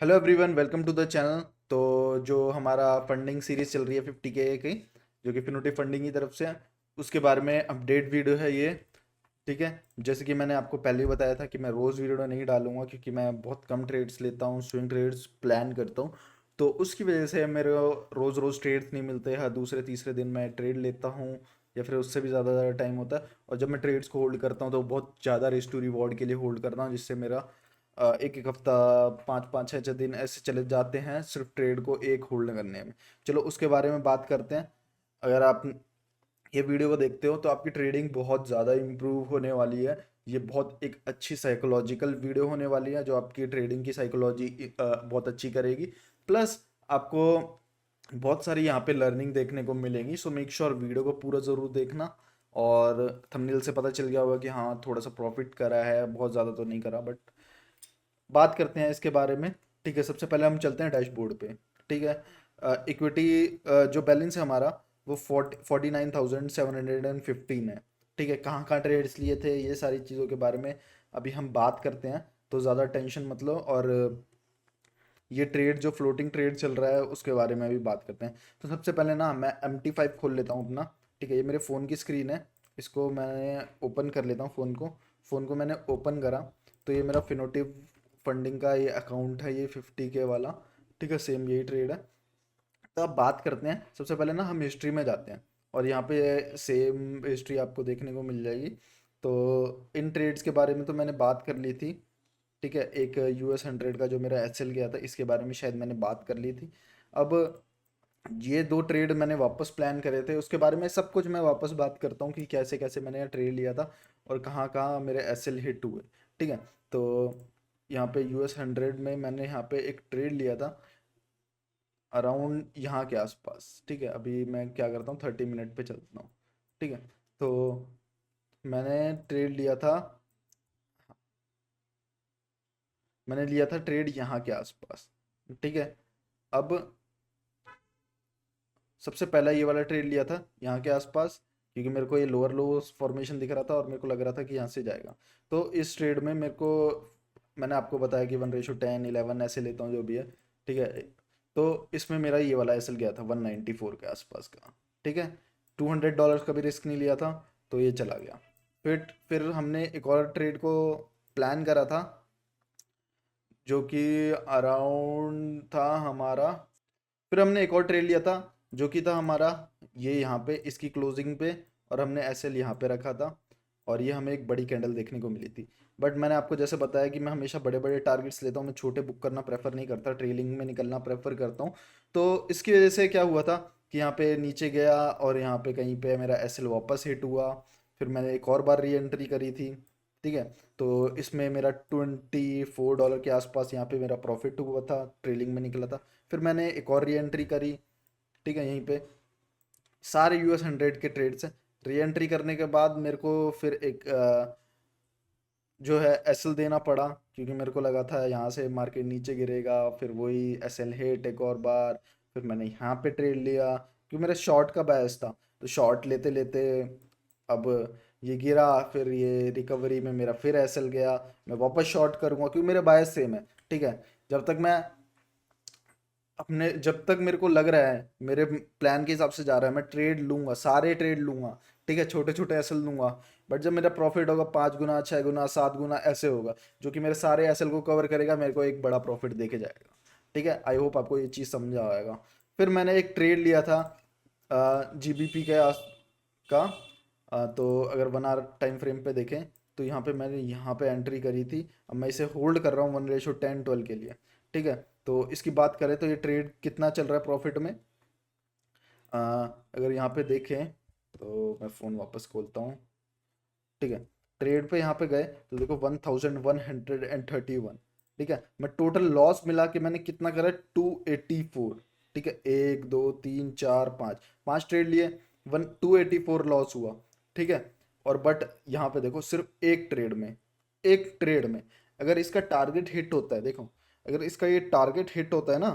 Hello everyone, welcome to the channel. तो जो हमारा फंडिंग सीरीज चल रही है 50K की, जो कि फिनोटी फंडिंग की तरफ से है, उसके बारे में अपडेट वीडियो है ये। ठीक है। जैसे कि मैंने आपको पहले ही बताया था कि मैं रोज़ वीडियो नहीं डालूंगा, क्योंकि मैं बहुत कम ट्रेड्स लेता हूँ, स्विंग ट्रेड्स प्लान करता हूँ। तो उसकी वजह से मेरे रोज़ रोज़ ट्रेड्स नहीं मिलते। हर दूसरे तीसरे दिन मैं ट्रेड लेता हूँ, या फिर उससे भी ज़्यादा टाइम होता है। और जब मैं ट्रेड्स को होल्ड करता हूँ तो बहुत ज़्यादा रिस्क टू रिवॉर्ड के लिए होल्ड करता हूँ, जिससे मेरा एक एक हफ्ता, पाँच पाँच छः छः दिन ऐसे चले जाते हैं सिर्फ ट्रेड को एक होल्ड करने में। चलो उसके बारे में बात करते हैं। अगर आप ये वीडियो को देखते हो तो आपकी ट्रेडिंग बहुत ज़्यादा इम्प्रूव होने वाली है। ये बहुत एक अच्छी साइकोलॉजिकल वीडियो होने वाली है, जो आपकी ट्रेडिंग की साइकोलॉजी बहुत अच्छी करेगी। प्लस आपको बहुत सारी यहाँ पे लर्निंग देखने को मिलेंगी। सो मेक श्योर वीडियो को पूरा ज़रूर देखना। और थंबनेल से पता चल गया होगा कि हाँ, थोड़ा सा प्रॉफिट करा है, बहुत ज़्यादा तो नहीं करा, बट बात करते हैं इसके बारे में। ठीक है, सबसे पहले हम चलते हैं डैशबोर्ड पे। ठीक है। इक्विटी जो बैलेंस है हमारा, वो 49,715 है। ठीक है, कहाँ कहाँ ट्रेड्स लिए थे, ये सारी चीज़ों के बारे में अभी हम बात करते हैं। तो ज़्यादा टेंशन मत लो। और ये ट्रेड जो फ्लोटिंग ट्रेड चल रहा है उसके बारे में भी बात करते हैं। तो सबसे पहले ना मैं MT5 खोल लेता हूँ अपना। ठीक है, ये मेरे फ़ोन की स्क्रीन है। इसको मैंने ओपन कर लेता हूँ, फ़ोन को मैंने ओपन करा। तो ये मेरा फिनोटिव फंडिंग का ये अकाउंट है, ये 50K वाला। ठीक है, सेम यही ट्रेड है। तो अब बात करते हैं, सबसे पहले ना हम हिस्ट्री में जाते हैं। और यहाँ पे सेम हिस्ट्री आपको देखने को मिल जाएगी। तो इन ट्रेड्स के बारे में तो मैंने बात कर ली थी। ठीक है, एक US 100 का जो मेरा SL गया था, इसके बारे में शायद मैंने बात कर ली थी। अब ये दो ट्रेड मैंने वापस प्लान करे थे, उसके बारे में सब कुछ मैं वापस बात करता हूँ कि कैसे कैसे मैंने ट्रेड लिया था और कहाँ कहाँ मेरे SL हिट हुए। ठीक है। तो यहाँ पे US 100 में मैंने यहाँ पे एक ट्रेड लिया था, अराउंड यहाँ के आसपास। ठीक है, अभी मैं क्या करता हूँ, 30 मिनट पे चलता हूँ। ठीक है। तो मैंने ट्रेड लिया था, मैंने लिया था ट्रेड यहाँ के आसपास। ठीक है। अब सबसे पहला ये वाला ट्रेड लिया था यहाँ के आसपास, क्योंकि मेरे को ये लोअर लो फॉर्मेशन दिख रहा था और मेरे को लग रहा था कि यहाँ से जाएगा। तो इस ट्रेड में मेरे को, मैंने आपको बताया कि 1:10 11 ऐसे लेता हूँ जो भी है। ठीक है। तो इसमें मेरा ये वाला एसएल गया था 194 के आसपास का। ठीक है। $200 का भी रिस्क नहीं लिया था, तो ये चला गया। फिर हमने एक और ट्रेड को प्लान करा था, जो कि अराउंड था हमारा। फिर हमने एक और ट्रेड लिया था, जो कि था हमारा ये यहाँ पे इसकी क्लोजिंग पे। और हमने एसएल यहाँ पे रखा था, और ये हमें एक बड़ी कैंडल देखने को मिली थी। बट मैंने आपको जैसे बताया कि मैं हमेशा बड़े बड़े टारगेट्स लेता हूँ, मैं छोटे बुक करना प्रेफर नहीं करता, ट्रेलिंग में निकलना प्रेफर करता हूँ। तो इसकी वजह से क्या हुआ था कि यहाँ पे नीचे गया और यहाँ पे कहीं पे मेरा एसएल वापस हिट हुआ। फिर मैंने एक और बार री एंट्री करी थी। ठीक है। तो इसमें मेरा $24 के आसपास यहाँ पे मेरा प्रॉफिट हुआ था, ट्रेलिंग में निकला था। फिर मैंने एक और री एंट्री करी। ठीक है, यहीं पे सारे US 100 के ट्रेड्स हैं। री एंट्री करने के बाद मेरे को फिर एक जो है एसएल देना पड़ा, क्योंकि मेरे को लगा था यहाँ से मार्केट नीचे गिरेगा। फिर वही एसएल हिट एक और बार। फिर मैंने यहाँ पे ट्रेड लिया, क्योंकि मेरा शॉर्ट का बायस था। तो शॉर्ट लेते लेते अब ये गिरा, फिर ये रिकवरी में मेरा फिर एसएल गया। मैं वापस शॉर्ट करूँगा क्योंकि मेरे बायस सेम है। ठीक है। जब तक मैं अपने, जब तक मेरे को लग रहा है मेरे प्लान के हिसाब से जा रहा है, मैं ट्रेड लूंगा, सारे ट्रेड लूंगा। ठीक है, छोटे छोटे एसएल लूंगा। बट जब मेरा प्रॉफिट होगा 5 गुना, 6 गुना, 7 गुना ऐसे होगा, जो कि मेरे सारे एसएल को कवर करेगा, मेरे को एक बड़ा प्रॉफिट देके जाएगा। ठीक है, आई होप आपको ये चीज़ समझ आएगा। फिर मैंने एक ट्रेड लिया था जीबीपी के का। तो अगर 1 आवर टाइम फ्रेम पे देखें, तो यहाँ पे मैंने यहाँ पे एंट्री करी थी। अब मैं इसे होल्ड कर रहा हूँ 1:10 12 के लिए। ठीक है। तो इसकी बात करें तो ये ट्रेड कितना चल रहा है प्रॉफिट में। अ, अगर यहाँ पे देखें, तो मैं फ़ोन वापस खोलता हूँ। ठीक है। ट्रेड पे यहाँ पे गए तो देखो 1131। ठीक है, मैं टोटल लॉस मिला के मैंने कितना करा, 284। ठीक है, एक दो तीन चार पाँच, पाँच ट्रेड लिए, 284 लॉस हुआ। ठीक है। और बट यहाँ पे देखो, सिर्फ एक ट्रेड में अगर इसका टारगेट हिट होता है, देखो, अगर इसका ये टारगेट हिट होता है ना,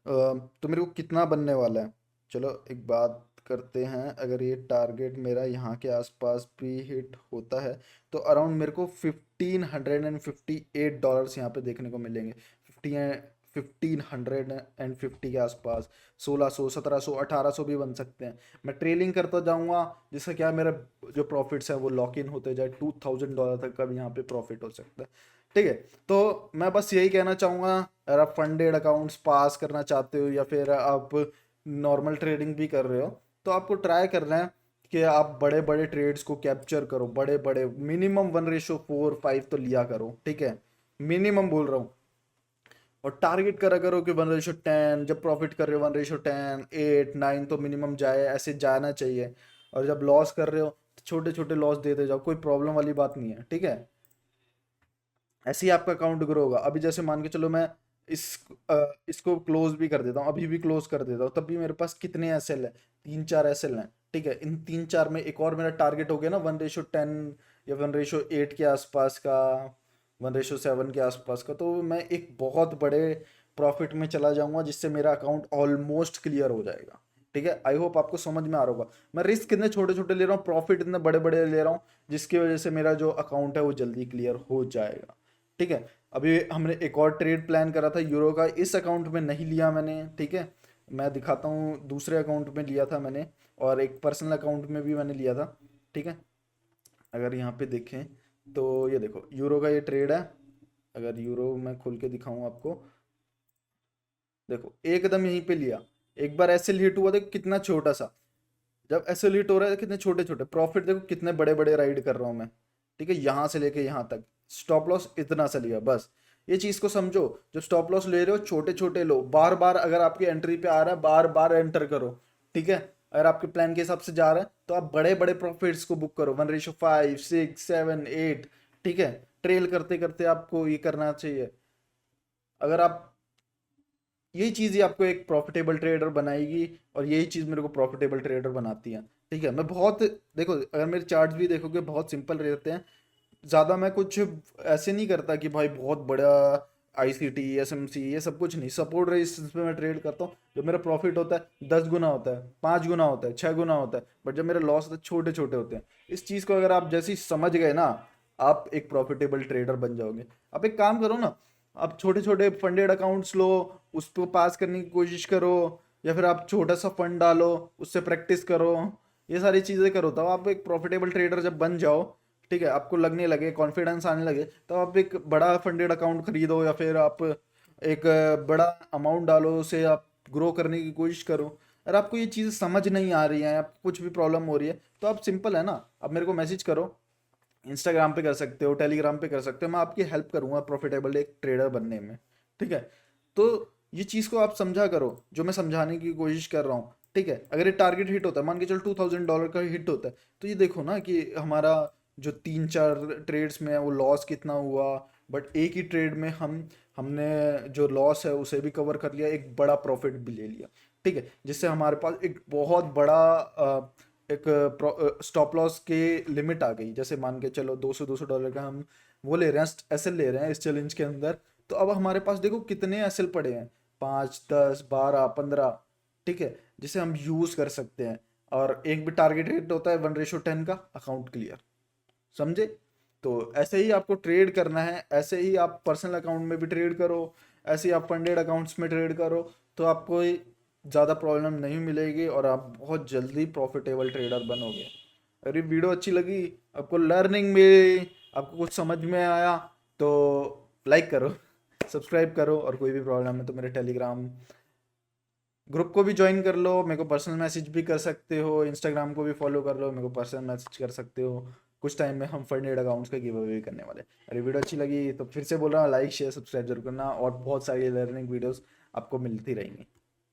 तो मेरे को कितना बनने वाला है, चलो एक बात करते हैं, अगर ये टारगेट मेरा यहाँ के आसपास भी हिट होता है तो अराउंड मेरे को $1558 यहाँ पे देखने को मिलेंगे। 1550 के आसपास, 1600, 1700, 1800 भी बन सकते हैं। मैं ट्रेलिंग करता जाऊंगा, जिससे क्या है, मेरा जो प्रॉफिट्स है वो लॉक इन होते जाए। $2000 तक का भी यहाँ पे प्रॉफिट हो सकता है। ठीक है, तो मैं बस यही कहना चाहूँगा, अगर आप फंडेड अकाउंट्स पास करना चाहते हो या फिर आप नॉर्मल ट्रेडिंग भी कर रहे हो, तो आपको ट्राई करना है कि आप बड़े बड़े ट्रेड्स को कैप्चर करो। बड़े बड़े मिनिमम 1:4-5 तो लिया करो, ठीक है, मिनिमम बोल रहा हूँ। और टारगेट करा करो कि 1:10, जब प्रॉफिट कर रहे हो 1:10, 8-9 तो मिनिमम जाए, ऐसे जाना चाहिए। और जब लॉस कर रहे हो तो छोटे छोटे लॉस देते जाओ, कोई प्रॉब्लम वाली बात नहीं है, ठीक है। ऐसे ही आपका अकाउंट ग्रो होगा। अभी जैसे मान के चलो मैं इस इसको क्लोज भी कर देता हूँ, अभी भी क्लोज कर देता हूँ, तब भी मेरे पास कितने एसएल है, 3-4 एसएल हैं, ठीक है। इन 3-4 में एक और मेरा टारगेट हो गया ना 1:10 या 1:8 के आसपास का, 1:7 के आसपास का, तो मैं एक बहुत बड़े प्रॉफिट में चला जाऊंगा, जिससे मेरा अकाउंट ऑलमोस्ट क्लियर हो जाएगा। ठीक है, आई होप आपको समझ में आ रहा होगा। मैं रिस्क इतने छोटे छोटे ले रहा हूँ, प्रॉफिट इतने बड़े बड़े ले रहा हूँ, जिसकी वजह से मेरा जो अकाउंट है वो जल्दी क्लियर हो जाएगा। ठीक है, अभी हमने एक और ट्रेड प्लान करा था यूरो का, इस अकाउंट में नहीं लिया मैंने, ठीक है। मैं दिखाता हूँ, दूसरे अकाउंट में लिया था मैंने, और एक पर्सनल अकाउंट में भी मैंने लिया था, ठीक है। अगर यहाँ पे देखें तो ये देखो यूरो का ये ट्रेड है। अगर यूरो मैं खोल के दिखाऊं आपको, देखो एकदम यहीं पे लिया, एक बार ऐसे हिट हुआ, देखो कितना छोटा सा। जब ऐसे हिट हो रहा है, कितने छोटे छोटे प्रॉफिट, देखो कितने बड़े बड़े राइड कर रहा हूँ मैं, ठीक है, यहाँ से लेके यहाँ तक। स्टॉप लॉस इतना सा लिया बस। ये चीज को समझो, जब स्टॉप लॉस ले रहे हो छोटे छोटे लो, बार बार अगर आपकी एंट्री पे आ रहा है बार बार एंटर करो, ठीक है। अगर आपके प्लान के हिसाब से जा रहा है तो आप बड़े बड़े प्रॉफिट्स को बुक करो, 1:5, 6, 7, 8, ठीक है। ट्रेल करते करते आपको ये करना चाहिए। अगर आप, यही चीज़ ही आपको एक प्रॉफिटेबल ट्रेडर बनाएगी, और यही चीज़ मेरे को प्रॉफिटेबल ट्रेडर बनाती है। ठीक है, मैं बहुत, देखो अगर मेरे चार्ट्स भी देखोगे बहुत सिंपल रहते हैं। ज़्यादा मैं कुछ ऐसे नहीं करता कि भाई बहुत बड़ा आईसीटी एसएमसी, ये सब कुछ नहीं। सपोर्ट रेजिस्टेंस पे मैं ट्रेड करता हूँ, जब मेरा प्रॉफिट होता है 10 गुना होता है, 5 गुना होता है, 6 गुना होता है, बट जब मेरे लॉस होता है छोटे छोटे होते हैं। इस चीज़ को अगर आप जैसे ही समझ गए ना, आप एक प्रॉफिटेबल ट्रेडर बन जाओगे। आप एक काम करो ना, आप छोटे छोटे फंडेड अकाउंट्स लो, उसको पास करने की कोशिश करो, या फिर आप छोटा सा फंड डालो, उससे प्रैक्टिस करो, ये सारी चीज़ें करो, तब आप एक प्रॉफिटेबल ट्रेडर जब बन जाओ, ठीक है, आपको लगने लगे, कॉन्फिडेंस आने लगे, तो आप एक बड़ा फंडेड अकाउंट खरीदो, या फिर आप एक बड़ा अमाउंट डालो, उसे आप ग्रो करने की कोशिश करो। अगर आपको ये चीज़ समझ नहीं आ रही है, आपको कुछ भी प्रॉब्लम हो रही है, तो आप सिंपल है ना, आप मेरे को मैसेज करो, इंस्टाग्राम पे कर सकते हो, टेलीग्राम पे कर सकते हो, मैं आपकी हेल्प करूंगा प्रॉफिटेबल एक ट्रेडर बनने में। ठीक है, तो ये चीज़ को आप समझा करो जो मैं समझाने की कोशिश कर रहा हूँ। ठीक है, अगर ये टारगेट हिट होता है, मान के चलो $2000 का हिट होता है, तो ये देखो ना कि हमारा जो 3-4 ट्रेड्स में है वो लॉस कितना हुआ, बट एक ही ट्रेड में हमने जो लॉस है उसे भी कवर कर लिया, एक बड़ा प्रॉफिट भी ले लिया। ठीक है, जिससे हमारे पास एक बहुत बड़ा एक स्टॉप लॉस के लिमिट आ गई। जैसे मान के चलो $200 का हम वो ले रहे हैं, एसएल ले रहे हैं इस चैलेंज के अंदर, तो अब हमारे पास देखो कितने एसएल पड़े हैं, 5, 10, 12, 15, ठीक है, जिसे हम यूज कर सकते हैं। और एक भी टारगेट हिट होता है 1:10 का, अकाउंट क्लियर, समझे। तो ऐसे ही आपको ट्रेड करना है, ऐसे ही आप पर्सनल अकाउंट में भी ट्रेड करो, ऐसे ही आप फंडेड अकाउंट्स में ट्रेड करो, तो आपको ज़्यादा प्रॉब्लम नहीं मिलेगी, और आप बहुत जल्दी प्रॉफिटेबल ट्रेडर बनोगे। अगर ये वीडियो अच्छी लगी, आपको लर्निंग में आपको कुछ समझ में आया, तो लाइक करो, सब्सक्राइब करो, और कोई भी प्रॉब्लम है तो मेरे टेलीग्राम ग्रुप को भी ज्वाइन कर लो, मेरे को पर्सनल मैसेज भी कर सकते हो, इंस्टाग्राम को भी फॉलो कर लो, मेरे को पर्सनल मैसेज कर सकते हो। कुछ टाइम में हम फंडेड अकाउंट्स का गिव अवे भी करने वाले हैं। अरे वीडियो अच्छी लगी तो फिर से बोल रहा हूँ, लाइक शेयर सब्सक्राइब जरूर करना, और बहुत सारी लर्निंग वीडियोस आपको मिलती रहेंगी।